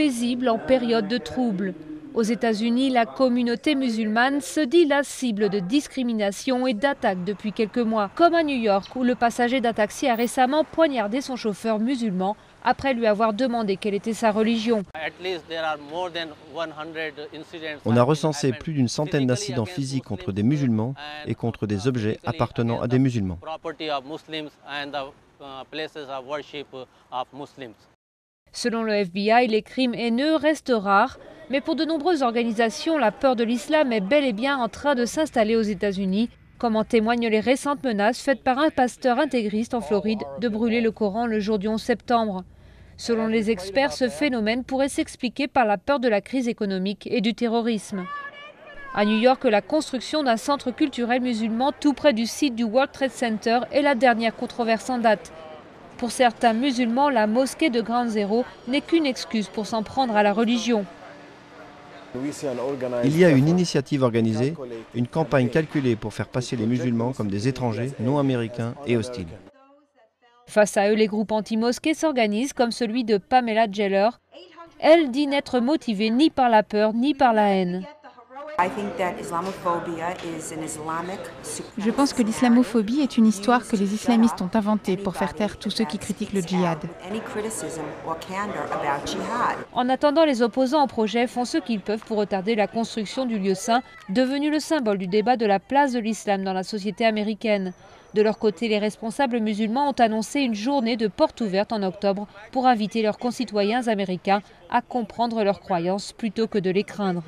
paisible en période de trouble. Aux États-Unis, la communauté musulmane se dit la cible de discrimination et d'attaques depuis quelques mois, comme à New York où le passager d'un taxi a récemment poignardé son chauffeur musulman après lui avoir demandé quelle était sa religion. On a recensé plus d'une centaine d'incidents physiques contre des musulmans et contre des objets appartenant à des musulmans. Selon le FBI, les crimes haineux restent rares, mais pour de nombreuses organisations, la peur de l'islam est bel et bien en train de s'installer aux États-Unis, comme en témoignent les récentes menaces faites par un pasteur intégriste en Floride de brûler le Coran le jour du 11 septembre. Selon les experts, ce phénomène pourrait s'expliquer par la peur de la crise économique et du terrorisme. À New York, la construction d'un centre culturel musulman tout près du site du World Trade Center est la dernière controverse en date. Pour certains musulmans, la mosquée de Ground Zero n'est qu'une excuse pour s'en prendre à la religion. Il y a une initiative organisée, une campagne calculée pour faire passer les musulmans comme des étrangers non américains et hostiles. Face à eux, les groupes anti-mosquées s'organisent comme celui de Pamela Geller. Elle dit n'être motivée ni par la peur ni par la haine. Je pense que l'islamophobie est une histoire que les islamistes ont inventée pour faire taire tous ceux qui critiquent le djihad. En attendant, les opposants au projet font ce qu'ils peuvent pour retarder la construction du lieu saint, devenu le symbole du débat de la place de l'islam dans la société américaine. De leur côté, les responsables musulmans ont annoncé une journée de porte ouverte en octobre pour inviter leurs concitoyens américains à comprendre leurs croyances plutôt que de les craindre.